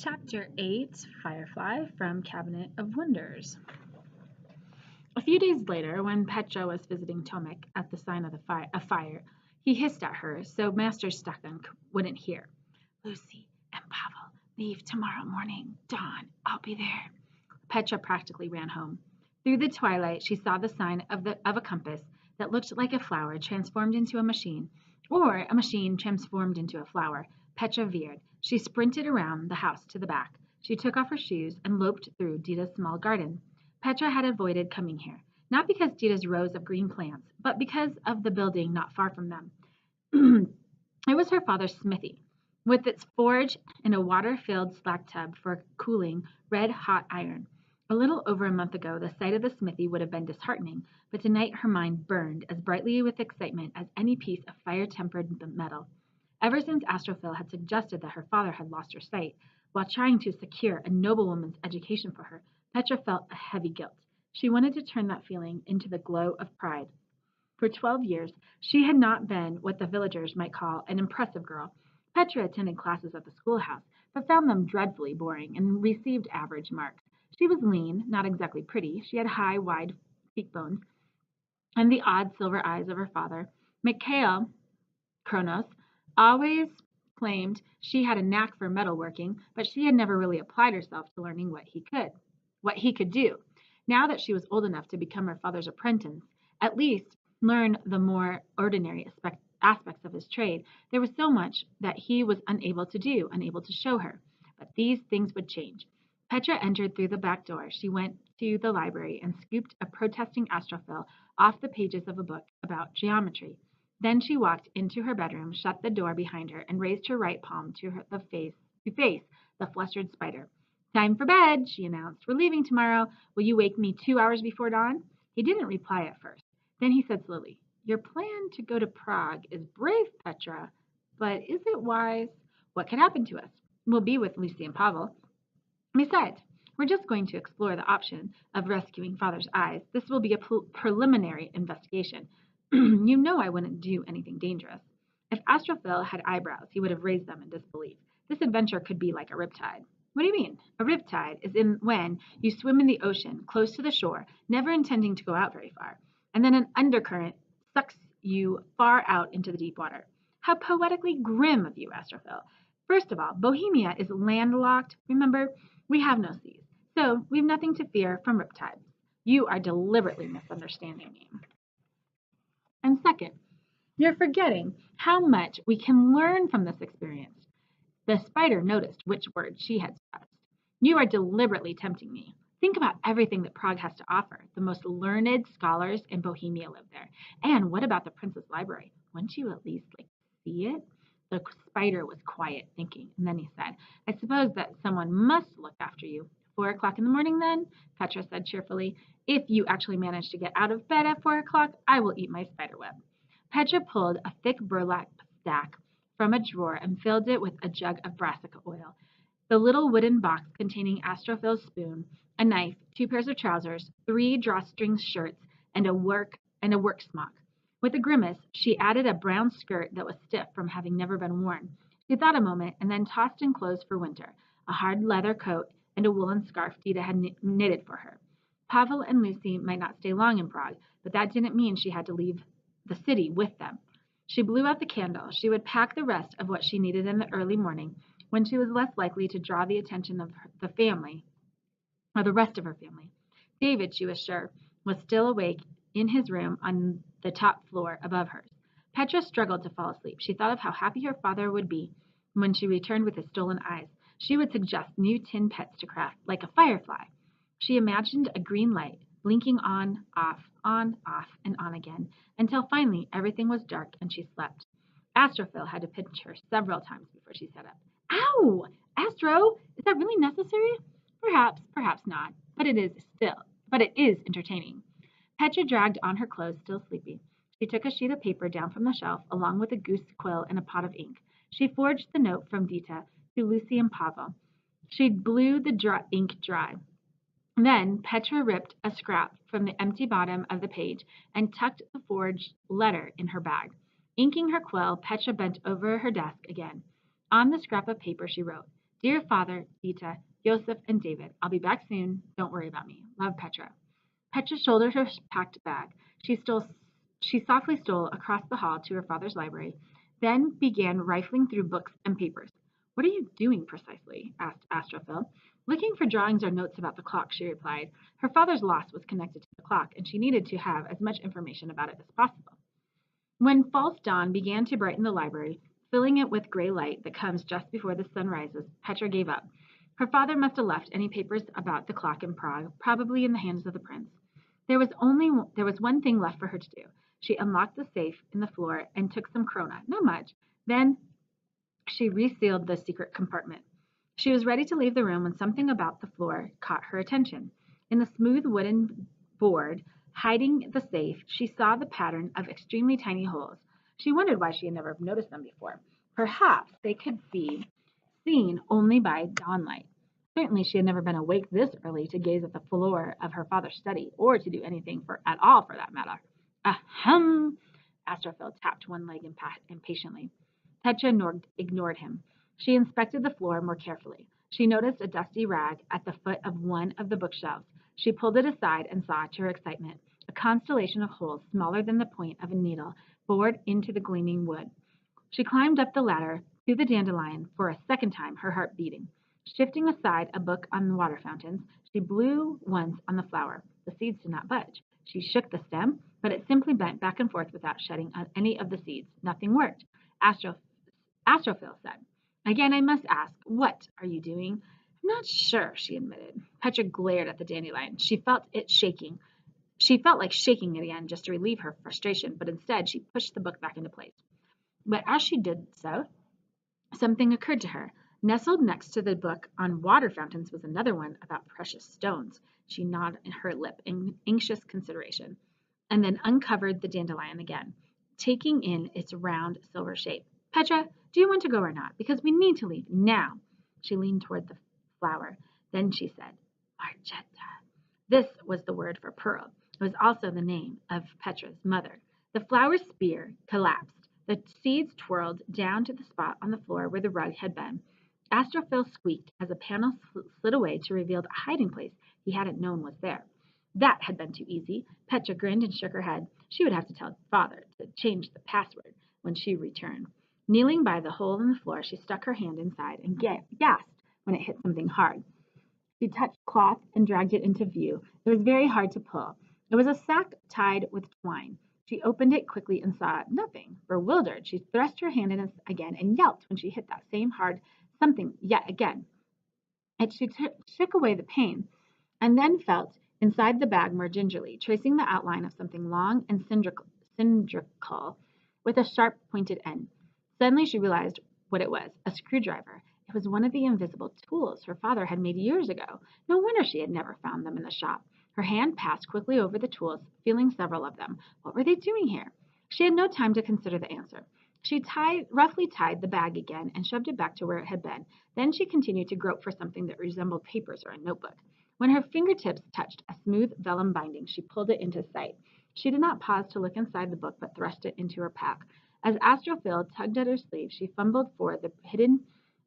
Chapter 8 Firefly from Cabinet of Wonders. A few days later, when Petra was visiting Tomek at the sign of a fire, he hissed at her so Master Stakan wouldn't hear. Lucy and Pavel leave tomorrow morning. Dawn, I'll be there. Petra practically ran home. Through the twilight, she saw the sign of a compass that looked like a flower transformed into a machine, or a machine transformed into a flower. Petra veered. She sprinted around the house to the back. She took off her shoes and loped through Dita's small garden. Petra had avoided coming here, not because Dita's rows of green plants, but because of the building not far from them. It was her father's smithy, with its forge and a water-filled slack tub for cooling red-hot iron. A little over a month ago, the sight of the smithy would have been disheartening, but tonight her mind burned as brightly with excitement as any piece of fire-tempered metal. Ever since Astrophil had suggested that her father had lost her sight, while trying to secure a noblewoman's education for her, Petra felt a heavy guilt. She wanted to turn that feeling into the glow of pride. For 12 years, she had not been what the villagers might call an impressive girl. Petra attended classes at the schoolhouse, but found them dreadfully boring and received average marks. She was lean, not exactly pretty. She had high, wide cheekbones and the odd silver eyes of her father. Mikhail Kronos always claimed she had a knack for metalworking, but she had never really applied herself to learning what he could do. Now that she was old enough to become her father's apprentice, at least learn the more ordinary aspects of his trade, there was so much that he was unable to do, unable to show her. But these things would change. Petra entered through the back door. She went to the library and scooped a protesting Astrophil off the pages of a book about geometry. Then she walked into her bedroom, shut the door behind her, and raised her right palm to face the flustered spider. Time for bed, she announced. We're leaving tomorrow. Will you wake me 2 hours before dawn? He didn't reply at first. Then he said slowly, Your plan to go to Prague is brave, Petra, but is it wise? What could happen to us? We'll be with Lucy and Pavel. Besides, we're just going to explore the option of rescuing Father's eyes. This will be a preliminary investigation. You know I wouldn't do anything dangerous. If Astrophil had eyebrows, he would have raised them in disbelief. This adventure could be like a riptide. What do you mean? A riptide is when you swim in the ocean, close to the shore, never intending to go out very far, and then an undercurrent sucks you far out into the deep water. How poetically grim of you, Astrophil. First of all, Bohemia is landlocked. Remember, we have no seas, so we've nothing to fear from riptides. You are deliberately misunderstanding me. And second, you're forgetting how much we can learn from this experience. The spider noticed which words she had stressed. You are deliberately tempting me. Think about everything that Prague has to offer. The most learned scholars in Bohemia live there. And what about the Princess Library? Wouldn't you at least see it? The spider was quiet, thinking, and then he said, I suppose that someone must look after you. 4 o'clock in the morning, then? Petra said cheerfully. If you actually manage to get out of bed at 4 o'clock, I will eat my spiderweb. Petra pulled a thick burlap sack from a drawer and filled it with a jug of brassica oil, the little wooden box containing Astrophil's spoon, a knife, 2 pairs of trousers, 3 drawstring shirts, and a work smock. With a grimace, she added a brown skirt that was stiff from having never been worn. She thought a moment and then tossed in clothes for winter, a hard leather coat and a woolen scarf Dita had knitted for her. Pavel and Lucy might not stay long in Prague, but that didn't mean she had to leave the city with them. She blew out the candle. She would pack the rest of what she needed in the early morning, when she was less likely to draw the attention of the family, or the rest of her family. David, she was sure, was still awake in his room on the top floor above hers. Petra struggled to fall asleep. She thought of how happy her father would be when she returned with his stolen eyes. She would suggest new tin pets to craft, like a firefly. She imagined a green light, blinking on, off, and on again, until finally everything was dark and she slept. Astrophil had to pinch her several times before she sat up. Ow! Astro, is that really necessary? Perhaps, perhaps not, but it is entertaining. Petra dragged on her clothes, still sleepy. She took a sheet of paper down from the shelf, along with a goose quill and a pot of ink. She forged the note from Dita to Lucy and Pavel. She blew the ink dry. Then Petra ripped a scrap from the empty bottom of the page and tucked the forged letter in her bag. Inking her quill, Petra bent over her desk again. On the scrap of paper she wrote, Dear Father, Dita, Joseph, and David, I'll be back soon. Don't worry about me. Love, Petra. Petra shouldered her packed bag. She softly stole across the hall to her father's library, then began rifling through books and papers. What are you doing precisely? Asked Astrophil. Looking for drawings or notes about the clock, she replied. Her father's loss was connected to the clock, and she needed to have as much information about it as possible. When false dawn began to brighten the library, filling it with gray light that comes just before the sun rises, Petra gave up. Her father must have left any papers about the clock in Prague, probably in the hands of the prince. There was one thing left for her to do. She unlocked the safe in the floor and took some krona, not much. Then she resealed the secret compartment. She was ready to leave the room when something about the floor caught her attention. In the smooth wooden board hiding the safe, she saw the pattern of extremely tiny holes. She wondered why she had never noticed them before. Perhaps they could be seen only by dawnlight. Certainly she had never been awake this early to gaze at the floor of her father's study, or to do anything at all for that matter. Ahem! Astrophil tapped one leg impatiently. Petra ignored him. She inspected the floor more carefully. She noticed a dusty rag at the foot of one of the bookshelves. She pulled it aside and saw, to her excitement, a constellation of holes smaller than the point of a needle bored into the gleaming wood. She climbed up the ladder to the dandelion for a second time, her heart beating. Shifting aside a book on water fountains, she blew once on the flower. The seeds did not budge. She shook the stem, but it simply bent back and forth without shedding any of the seeds. Nothing worked. Astrophil said. Again, I must ask, what are you doing? I'm not sure, she admitted. Petra glared at the dandelion. She felt like shaking it again just to relieve her frustration, but instead she pushed the book back into place. But as she did so, something occurred to her. Nestled next to the book on water fountains was another one about precious stones. She gnawed her lip in anxious consideration, and then uncovered the dandelion again, taking in its round silver shape. Petra, do you want to go or not? Because we need to leave now. She leaned toward the flower. Then she said, Margetta. This was the word for pearl. It was also the name of Petra's mother. The flower's spear collapsed. The seeds twirled down to the spot on the floor where the rug had been. Astrophil squeaked as a panel slid away to reveal a hiding place he hadn't known was there. That had been too easy. Petra grinned and shook her head. She would have to tell father to change the password when she returned. Kneeling by the hole in the floor, she stuck her hand inside and gasped when it hit something hard. She touched cloth and dragged it into view. It was very hard to pull. It was a sack tied with twine. She opened it quickly and saw nothing. Bewildered, she thrust her hand in again and yelped when she hit that same hard something yet again. She shook away the pain and then felt inside the bag more gingerly, tracing the outline of something long and cylindrical with a sharp pointed end. Suddenly she realized what it was, a screwdriver. It was one of the invisible tools her father had made years ago. No wonder she had never found them in the shop. Her hand passed quickly over the tools, feeling several of them. What were they doing here? She had no time to consider the answer. She roughly tied the bag again and shoved it back to where it had been. Then she continued to grope for something that resembled papers or a notebook. When her fingertips touched a smooth vellum binding, she pulled it into sight. She did not pause to look inside the book, but thrust it into her pack. As Astrophil tugged at her sleeve, she fumbled for the hidden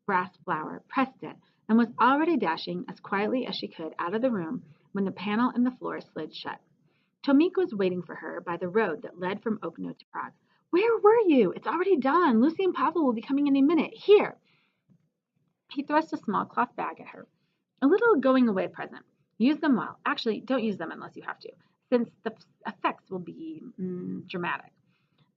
brass flower, pressed it, and was already dashing as quietly as she could out of the room when the panel in the floor slid shut. Tomik was waiting for her by the road that led from Okno to Prague. Where were you? It's already done. Lucy and Pavel will be coming any minute. Here. He thrust a small cloth bag at her. A little going away present. Use them well. Actually, don't use them unless you have to, since the effects will be dramatic.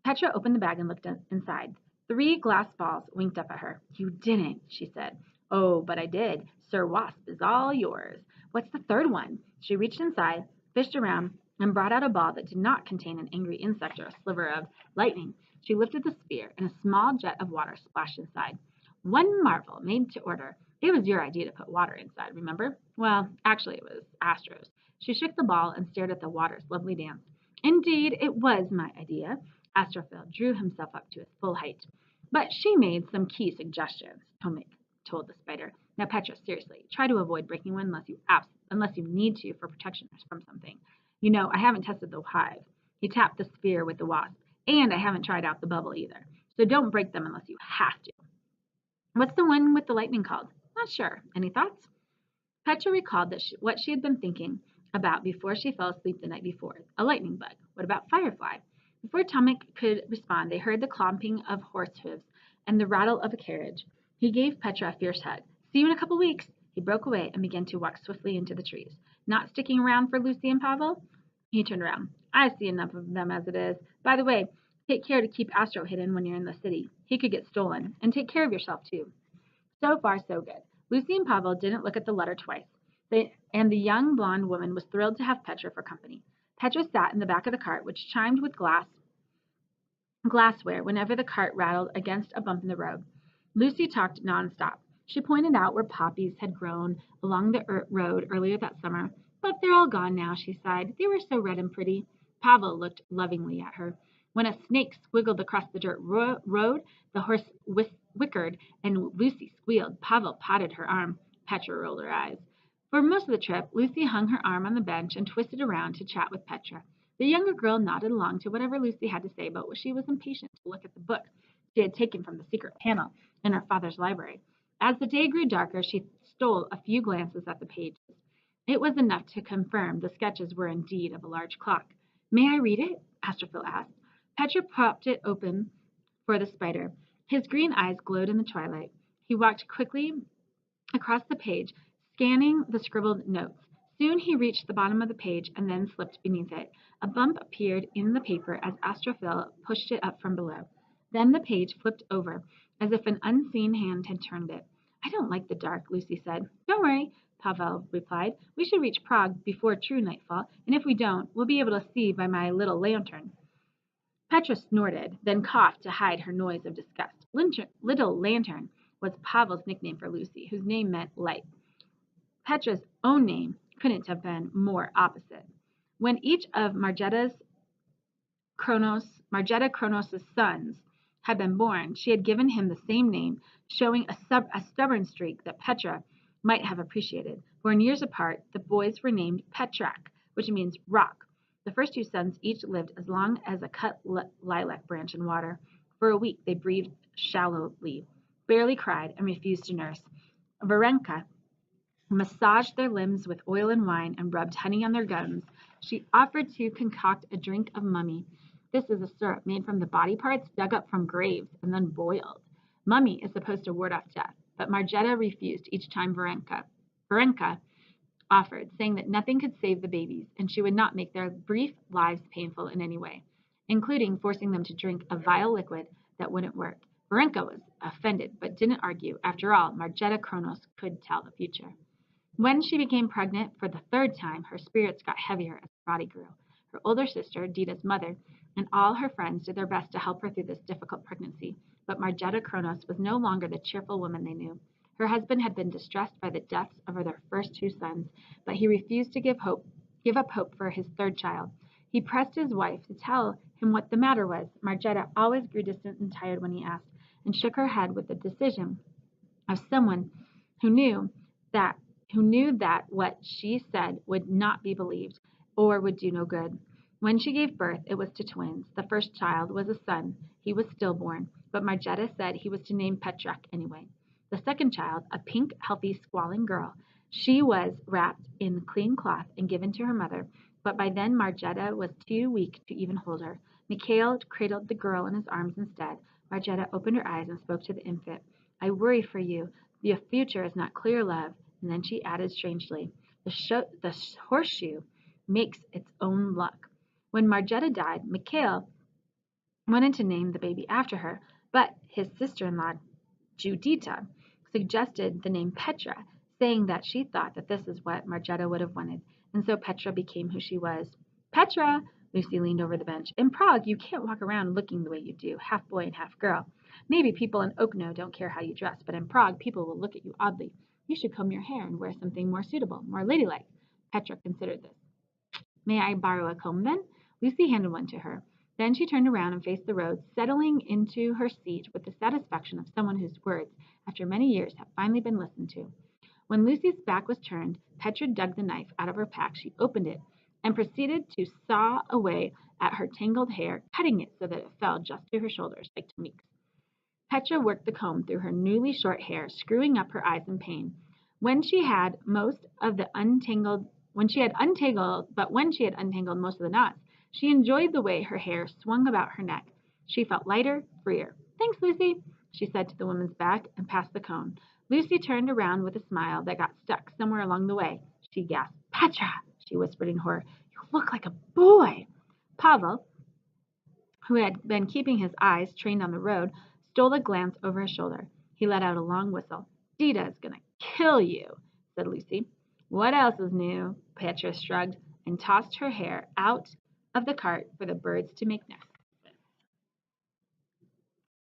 Petra opened the bag and looked inside. 3 glass balls winked up at her. You didn't, she said. Oh, but I did. Sir Wasp is all yours. What's the 3rd one? She reached inside, fished around, and brought out a ball that did not contain an angry insect or a sliver of lightning. She lifted the sphere, and a small jet of water splashed inside. One marvel, made to order. It was your idea to put water inside, remember? Well, actually, it was Astro's. She shook the ball and stared at the water's lovely dance. Indeed, it was my idea. Astrophil drew himself up to his full height. But she made some key suggestions, Tomik told the spider. Now, Petra, seriously, try to avoid breaking one unless you need to for protection from something. You know, I haven't tested the hive. He tapped the sphere with the wasp, and I haven't tried out the bubble either. So don't break them unless you have to. What's the one with the lightning called? not sure. Any thoughts? Petra recalled what she had been thinking about before she fell asleep the night before. A lightning bug. What about Firefly? Before Tomek could respond, they heard the clomping of horse hooves and the rattle of a carriage. He gave Petra a fierce hug. See you in a couple weeks. He broke away and began to walk swiftly into the trees. Not sticking around for Lucy and Pavel? He turned around. I see enough of them as it is. By the way, take care to keep Astro hidden when you're in the city. He could get stolen. And take care of yourself, too. So far, so good. Lucy and Pavel didn't look at the letter twice, and the young blonde woman was thrilled to have Petra for company. Petra sat in the back of the cart, which chimed with glassware whenever the cart rattled against a bump in the road. Lucy talked nonstop. She pointed out where poppies had grown along the road earlier that summer. But they're all gone now, she sighed. They were so red and pretty. Pavel looked lovingly at her. When a snake squiggled across the dirt road, the horse whickered and Lucy squealed. Pavel patted her arm. Petra rolled her eyes. For most of the trip, Lucy hung her arm on the bench and twisted around to chat with Petra. The younger girl nodded along to whatever Lucy had to say, but she was impatient to look at the book she had taken from the secret panel in her father's library. As the day grew darker, she stole a few glances at the pages. It was enough to confirm the sketches were indeed of a large clock. May I read it? Astrophil asked. Petra propped it open for the spider. His green eyes glowed in the twilight. He walked quickly across the page, scanning the scribbled notes. Soon he reached the bottom of the page and then slipped beneath it. A bump appeared in the paper as Astrophil pushed it up from below. Then the page flipped over, as if an unseen hand had turned it. I don't like the dark, Lucy said. Don't worry, Pavel replied. We should reach Prague before true nightfall, and if we don't, we'll be able to see by my little lantern. Petra snorted, then coughed to hide her noise of disgust. Little Lantern was Pavel's nickname for Lucy, whose name meant light. Petra's own name couldn't have been more opposite. When each of Margetta Kronos' sons had been born, she had given him the same name, showing a stubborn streak that Petra might have appreciated. Born years apart, the boys were named Petrak, which means rock. The first two sons each lived as long as a cut lilac branch in water. For a week, they breathed shallowly, barely cried, and refused to nurse. Varenka massaged their limbs with oil and wine and rubbed honey on their gums. She offered to concoct a drink of mummy. This is a syrup made from the body parts dug up from graves and then boiled. Mummy is supposed to ward off death, but Margetta refused each time Varenka offered, saying that nothing could save the babies, and she would not make their brief lives painful in any way, including forcing them to drink a vile liquid that wouldn't work. Varenka was offended, but didn't argue. After all, Margetta Kronos could tell the future. When she became pregnant for the third time, her spirits got heavier as her body grew. Her older sister, Dita's mother, and all her friends did their best to help her through this difficult pregnancy, but Margetta Kronos was no longer the cheerful woman they knew. Her husband had been distressed by the deaths of their first two sons, but he refused to give up hope for his third child. He pressed his wife to tell him what the matter was. Margetta always grew distant and tired when he asked, and shook her head with the decision of someone who knew that what she said would not be believed or would do no good. When she gave birth, it was to twins. The first child was a son. He was stillborn, but Margetta said he was to name Petrak anyway. The second child, a pink, healthy, squalling girl, she was wrapped in clean cloth and given to her mother, but by then Margetta was too weak to even hold her. Mikhail cradled the girl in his arms instead. Margetta opened her eyes and spoke to the infant. I worry for you. The future is not clear, love. And then she added strangely, the horseshoe makes its own luck. When Margetta died, Mikhail wanted to name the baby after her, but his sister-in-law, Judita, suggested the name Petra, saying that she thought that this is what Margetta would have wanted, and so Petra became who she was. Petra! Lucy leaned over the bench. In Prague, you can't walk around looking the way you do, half boy and half girl. Maybe people in Okno don't care how you dress, but in Prague, people will look at you oddly. You should comb your hair and wear something more suitable, more ladylike. Petra considered this. May I borrow a comb then? Lucy handed one to her. Then she turned around and faced the road, settling into her seat with the satisfaction of someone whose words, after many years, have finally been listened to. When Lucy's back was turned, Petra dug the knife out of her pack. She opened it and proceeded to saw away at her tangled hair, cutting it so that it fell just to her shoulders, like Tomik's. Petra worked the comb through her newly short hair, screwing up her eyes in pain. When she had untangled most of the knots, she enjoyed the way her hair swung about her neck. She felt lighter, freer. "Thanks, Lucy," she said to the woman's back and passed the cone. Lucy turned around with a smile that got stuck somewhere along the way. She gasped. "Petra," she whispered in horror, "you look like a boy." Pavel, who had been keeping his eyes trained on the road, stole a glance over his shoulder. He let out a long whistle. "Dita is going to kill you," said Lucy. "What else is new?" Petra shrugged and tossed her hair out of the cart for the birds to make nests.